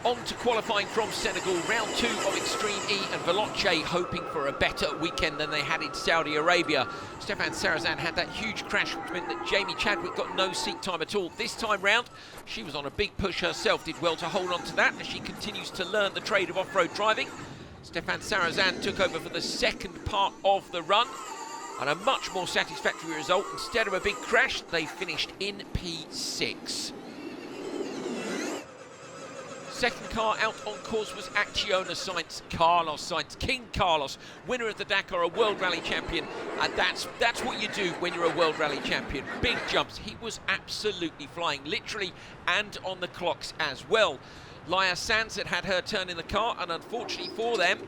On to qualifying from Senegal, round 2 of Extreme E, and Veloce hoping for a better weekend than they had in Saudi Arabia. Stefan Sarazan had that huge crash, which meant that Jamie Chadwick got no seat time at all. This time round, she was on a big push herself, did well to hold on to that as she continues to learn the trade of off-road driving. Stefan Sarazan took over for the second part of the run, and a much more satisfactory result. Instead of a big crash, they finished in P6. Second car out on course was Acciona Sainz, Carlos Sainz, King Carlos, winner of the Dakar, a World Rally champion, and that's what you do when you're a World Rally champion. Big jumps. He was absolutely flying, literally, and on the clocks as well. Laia Sanz had her turn in the car, and unfortunately for them,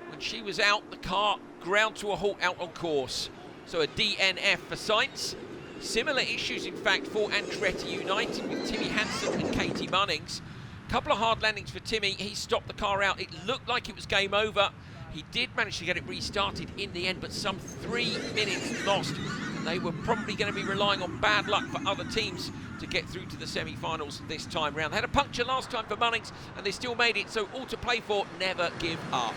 when she was out, the car ground to a halt out on course. So a DNF for Sainz. Similar issues, in fact, for Andretti United with Timmy Hansen and Katie Munnings. Couple of hard landings for Timmy. He stopped the car out. It looked like it was game over. He did manage to get it restarted in the end, but some 3 minutes lost. And they were probably going to be relying on bad luck for other teams to get through to the semi-finals this time round. They had a puncture last time for Munnings, and they still made it, so all to play for. Never give up.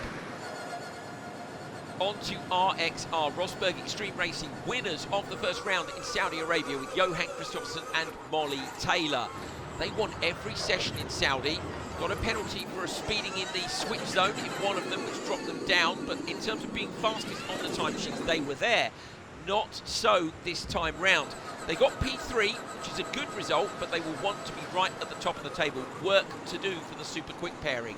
On to RXR, Rosberg Extreme Racing, winners of the first round in Saudi Arabia with Johan Kristoffersen and Molly Taylor. They won every session in Saudi, got a penalty for speeding in the switch zone in one of them, which dropped them down, but in terms of being fastest on the timesheets, they were there. Not so this time round. They got P3, which is a good result, but they will want to be right at the top of the table. Work to do for the super quick pairing.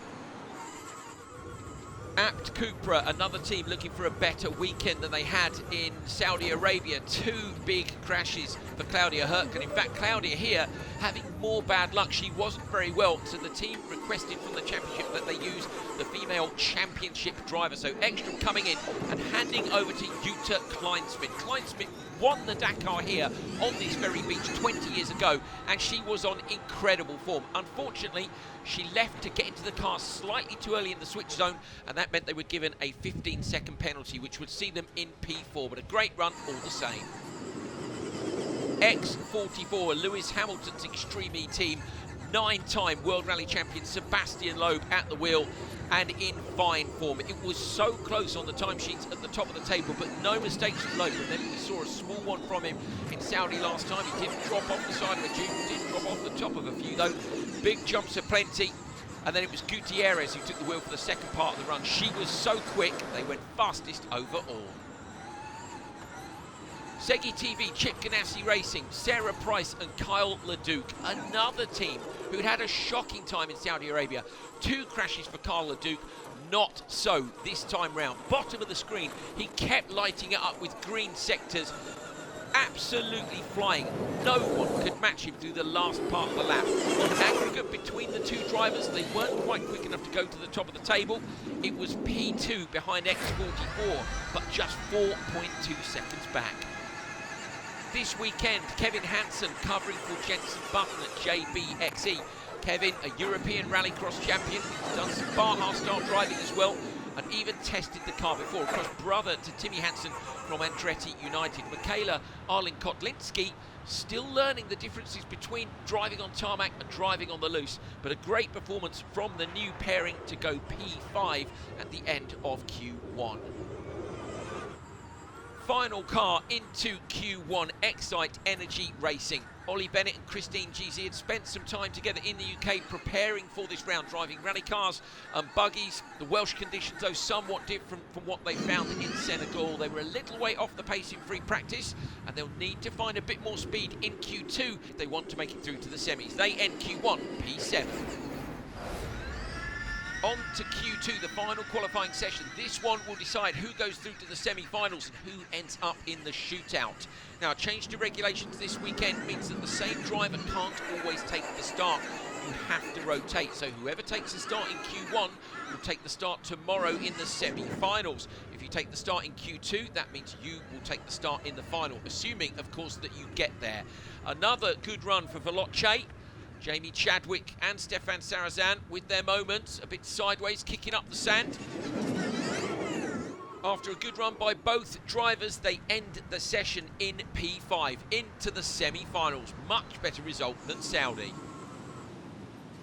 Abt Cupra, another team looking for a better weekend than they had in Saudi Arabia. 2 big crashes for Claudia Hurtgen. In fact, Claudia here having more bad luck. She wasn't very well, so the team requested from the championship that they use the female championship driver. So Ekstrom coming in and handing over to Jutta Kleinsmith. Kleinsmith won the Dakar here on this very beach 20 years ago, and she was on incredible form. Unfortunately, she left to get into the car slightly too early in the switch zone, and that meant they were given a 15-second penalty, which would see them in P4, but a great run all the same. X44, Lewis Hamilton's Extreme E team, 9-time World Rally champion Sebastian Loeb at the wheel and in fine form. It was so close on the timesheets at the top of the table, but no mistakes from Loeb. And then we saw a small one from him in Saudi last time. He didn't drop off the side of a dune, didn't drop off the top of a few though. Big jumps aplenty. And then it was Gutierrez who took the wheel for the second part of the run. She was so quick, they went fastest overall. Segi TV, Chip Ganassi Racing, Sarah Price and Kyle Leduc, another team who'd had a shocking time in Saudi Arabia. 2 crashes for Kyle Leduc, not so this time round. Bottom of the screen, he kept lighting it up with green sectors, absolutely flying. No one could match him through the last part of the lap. On aggregate between the 2 drivers, they weren't quite quick enough to go to the top of the table. It was P2 behind X44, but just 4.2 seconds back. This weekend, Kevin Hansen covering for Jenson Button at JBXE. Kevin, a European Rallycross champion, he's done some Baja-style driving as well, and even tested the car before. Of course, brother to Timmy Hansen from Andretti United. Michaela Arlen-Kotlinski still learning the differences between driving on tarmac and driving on the loose, but a great performance from the new pairing to go P5 at the end of Q1. Final car into Q1, Excite Energy Racing. Ollie Bennett and Christine GZ had spent some time together in the UK preparing for this round, driving rally cars and buggies. The Welsh conditions, though, somewhat different from what they found in Senegal. They were a little way off the pace in free practice, and they'll need to find a bit more speed in Q2 if they want to make it through to the semis. They end Q1, P7. On to Q2, the final qualifying session. This one will decide who goes through to the semi-finals and who ends up in the shootout. Now, a change to regulations this weekend means that the same driver can't always take the start. You have to rotate, so whoever takes the start in Q1 will take the start tomorrow in the semi-finals. If you take the start in Q2, that means you will take the start in the final, assuming, of course, that you get there. Another good run for Veloce. Jamie Chadwick and Stefan Sarazan with their moments, a bit sideways, kicking up the sand. After a good run by both drivers, they end the session in P5, into the semi-finals. Much better result than Saudi.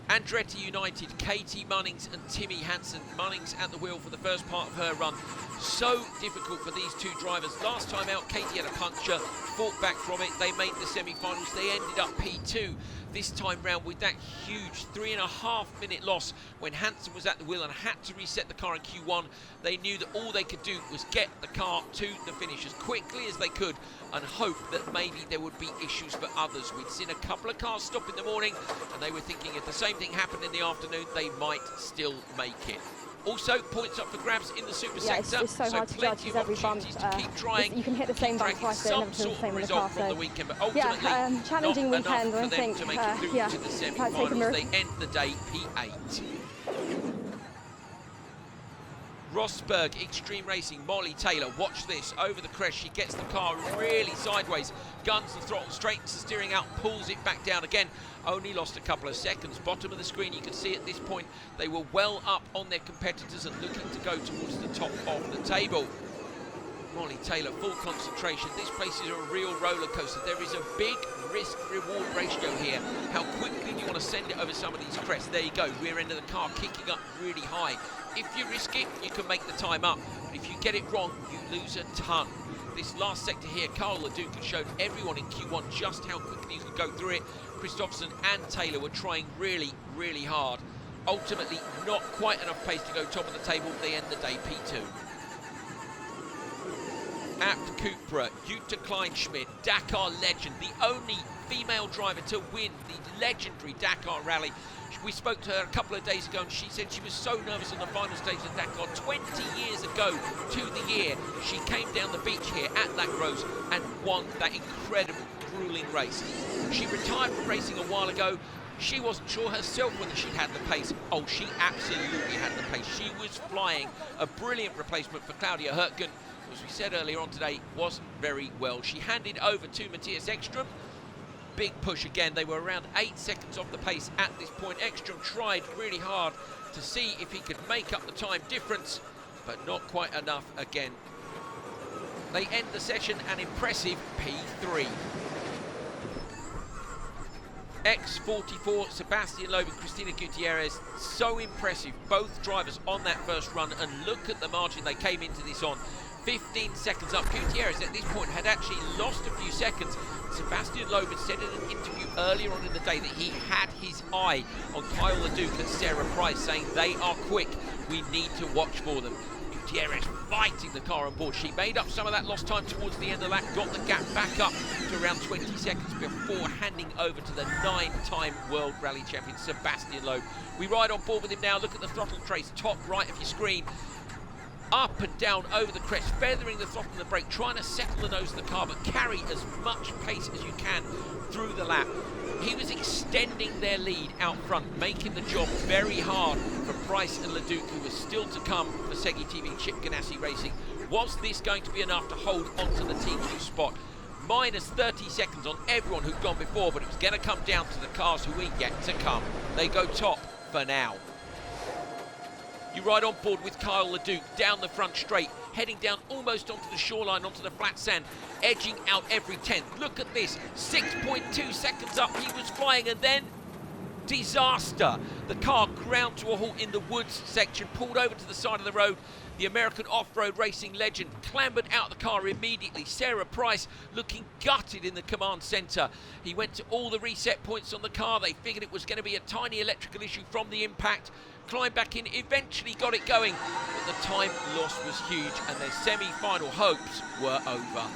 Andretti United, Katie Munnings and Timmy Hansen. Munnings at the wheel for the first part of her run. So difficult for these two drivers. Last time out, Katie had a puncture, fought back from it. They made the semi-finals. They ended up P2 this time round with that huge 3.5-minute loss when Hansen was at the wheel and had to reset the car in Q1. They knew that all they could do was get the car to the finish as quickly as they could and hope that maybe there would be issues for others. We'd seen a couple of cars stop in the morning and they were thinking if the same thing happened in the afternoon, they might still make it. Also, points up for grabs in the super sector, it's so hard to judge plenty of every bump. opportunities to keep trying. You can hit the same bump twice, but never feel the same in the car. From the weekend, but ultimately, challenging not weekend. enough for I them think to make it through to the semi-finals. They end the day P8. Rosberg, Extreme Racing, Molly Taylor, watch this, over the crest, she gets the car really sideways, guns the throttle, straightens the steering out, pulls it back down again, only lost a couple of seconds. Bottom of the screen, you can see at this point, they were well up on their competitors and looking to go towards the top of the table. Molly Taylor, full concentration. This place is a real roller coaster. There is a big risk-reward ratio here. How quickly do you want to send it over some of these crests? There you go, rear end of the car kicking up really high. If you risk it, you can make the time up. But if you get it wrong, you lose a ton. This last sector here, Carl Leduc has showed everyone in Q1 just how quickly you can go through it. Christopherson and Taylor were trying really, really hard. Ultimately, not quite enough pace to go top of the table. They end the day P2. Abt Cupra, Jutta Kleinschmidt, Dakar legend, the only female driver to win the legendary Dakar rally. We spoke to her a couple of days ago and she said she was so nervous on the final stage of Dakar 20 years ago to the year. She came down the beach here at Lacrose and won that incredible, grueling race. She retired from racing a while ago. She wasn't sure herself whether she had the pace. Oh, she absolutely had the pace. She was flying, a brilliant replacement for Claudia Hurtgen. As we said earlier on today, wasn't very well. She handed over to Matthias Ekström. Big push again. They were around 8 seconds off the pace at this point. Ekström tried really hard to see if he could make up the time difference, but not quite enough again. They end the session an impressive P3. X44, Sebastian Loeb and Cristina Gutierrez, so impressive, both drivers on that first run, and look at the margin they came into this on. 15 seconds up. Gutierrez at this point had actually lost a few seconds. Sebastian Loeb had said in an interview earlier on in the day that he had his eye on Kyle Leduc and Sarah Price, saying they are quick, we need to watch for them. Gutierrez fighting the car on board. She made up some of that lost time towards the end of the lap, got the gap back up to around 20 seconds before handing over to the 9-time World Rally Champion Sebastian Loeb. We ride on board with him now. Look at the throttle trace, top right of your screen. Up and down over the crest, feathering the throttle and the brake, trying to settle the nose of the car, but carry as much pace as you can through the lap. He was extending their lead out front, making the job very hard for Price and Leduc, who was still to come for Segi TV and Chip Ganassi Racing. Was this going to be enough to hold onto the TQ spot? Minus 30 seconds on everyone who'd gone before, but it was going to come down to the cars who are yet to come. They go top for now. You ride on board with Kyle Leduc down the front straight, heading down almost onto the shoreline, onto the flat sand, edging out every 10th. Look at this, 6.2 seconds up, he was flying, and then disaster. The car ground to a halt in the woods section, pulled over to the side of the road. The American off-road racing legend clambered out of the car immediately. Sarah Price looking gutted in the command centre. He went to all the reset points on the car. They figured it was going to be a tiny electrical issue from the impact. Climbed back in, eventually got it going, but the time loss was huge and their semi-final hopes were over.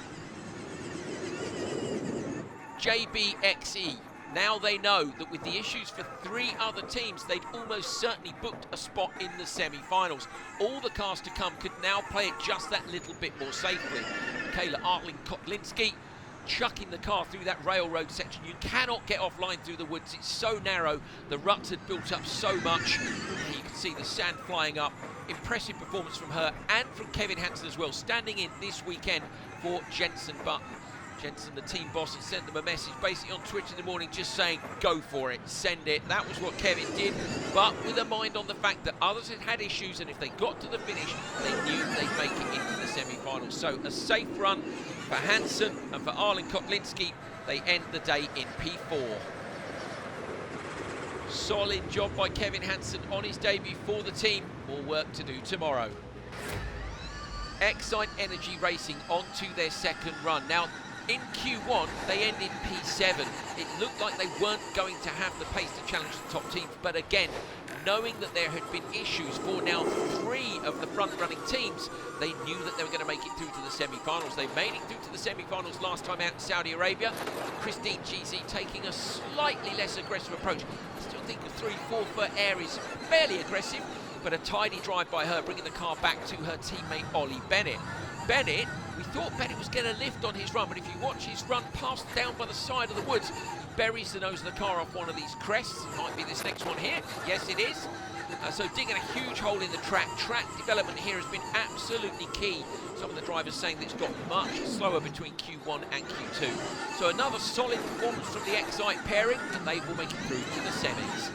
JBXE. Now they know that with the issues for 3 other teams, they'd almost certainly booked a spot in the semi-finals. All the cars to come could now play it just that little bit more safely. Michaela Arling-Kotlinski chucking the car through that railroad section. You cannot get offline through the woods. It's so narrow. The ruts had built up so much. You can see the sand flying up. Impressive performance from her and from Kevin Hansen as well, standing in this weekend for Jenson Button. Jenson, the team boss, had sent them a message basically on Twitter in the morning just saying, go for it, send it. That was what Kevin did, but with a mind on the fact that others had had issues, and if they got to the finish, they knew they'd make it into the semi-finals. So a safe run for Hansen and for Arlen Kotlinski. They end the day in P4. Solid job by Kevin Hansen on his debut for the team. More work to do tomorrow. Excite Energy Racing onto their second run. Now, in Q1, they ended P7. It looked like they weren't going to have the pace to challenge the top teams, but again, knowing that there had been issues for now 3 of the front-running teams, they knew that they were going to make it through to the semi-finals. They made it through to the semi-finals last time out in Saudi Arabia. Christine GZ taking a slightly less aggressive approach. I still think a 3-4 for air is fairly aggressive, but a tidy drive by her, bringing the car back to her teammate Ollie Bennett. Bennett, we thought Bennett was going to lift on his run, but if you watch his run past down by the side of the woods, he buries the nose of the car off one of these crests. It might be this next one here. Yes, it is. So digging a huge hole in the track. Track development here has been absolutely key. Some of the drivers saying that it's got much slower between Q1 and Q2. So another solid performance from the Excite pairing, and they will make it through to the semis.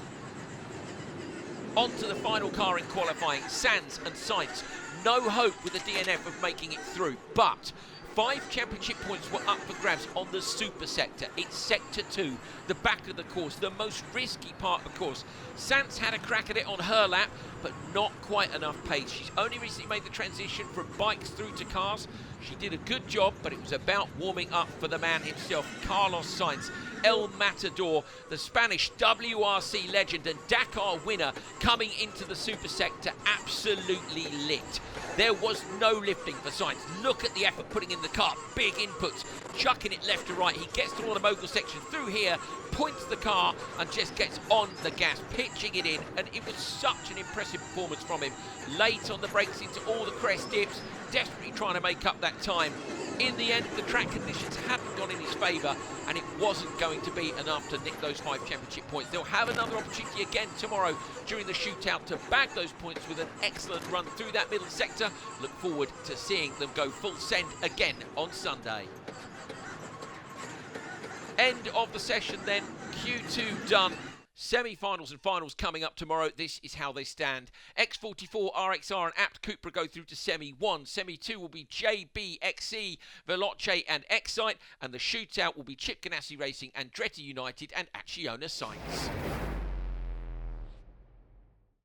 On to the final car in qualifying, Sands and Sainz. No hope with the DNF of making it through, but 5 championship points were up for grabs on the super sector. It's sector 2, the back of the course, the most risky part of the course. Sands had a crack at it on her lap, but not quite enough pace. She's only recently made the transition from bikes through to cars. She did a good job, but it was about warming up for the man himself, Carlos Sainz. El Matador, the Spanish WRC legend and Dakar winner, coming into the super sector absolutely lit. There was no lifting for Sainz. Look at the effort putting in the car, big inputs, chucking it left to right. He gets through all the mogul section through here, points the car and just gets on the gas, pitching it in, and it was such an impressive performance from him. Late on the brakes into all the crest dips, desperately trying to make up that time. In the end, the track conditions hadn't gone in his favour, and it wasn't going to be enough to nick those 5 championship points. They'll have another opportunity again tomorrow during the shootout to bag those points with an excellent run through that middle sector. Look forward to seeing them go full send again on Sunday. End of the session then, Q2 done. Semi-finals and finals coming up tomorrow. This is how they stand. X44, RXR and Apt Cupra go through to Semi-1. Semi-2 will be JB, XE, Veloce and Excite. And the shootout will be Chip Ganassi Racing, Andretti United and Acciona Sainz.